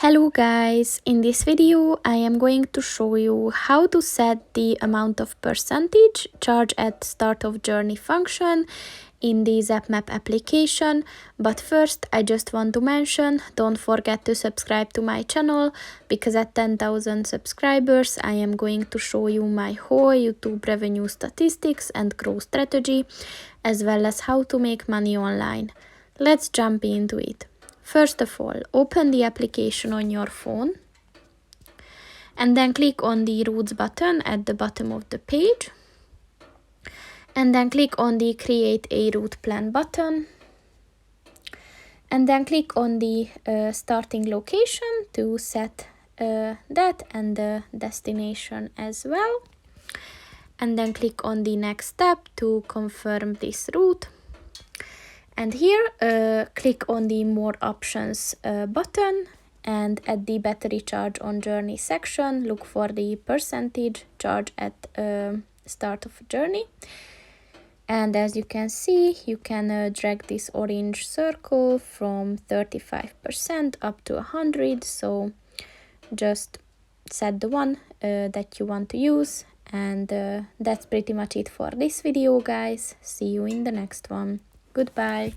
Hello guys, in this video I am going to show you how to set the amount of percentage charge at start of journey function in the Zap-Map application. But first I just want to mention, don't forget to subscribe to my channel, because at 10,000 subscribers I am going to show you my whole YouTube revenue statistics and growth strategy, as well as how to make money online. Let's jump into it. First of all, open the application on your phone and then click on the Routes button at the bottom of the page. And then click on the Create a Route Plan button. And then click on the starting location to set that and the destination as well. And then click on the next step to confirm this route. And here, click on the More Options button, and at the Battery Charge on Journey section, look for the percentage charge at start of journey. And as you can see, you can drag this orange circle from 35% up to 100. So just set the one that you want to use. And that's pretty much it for this video, guys. See you in the next one. Goodbye.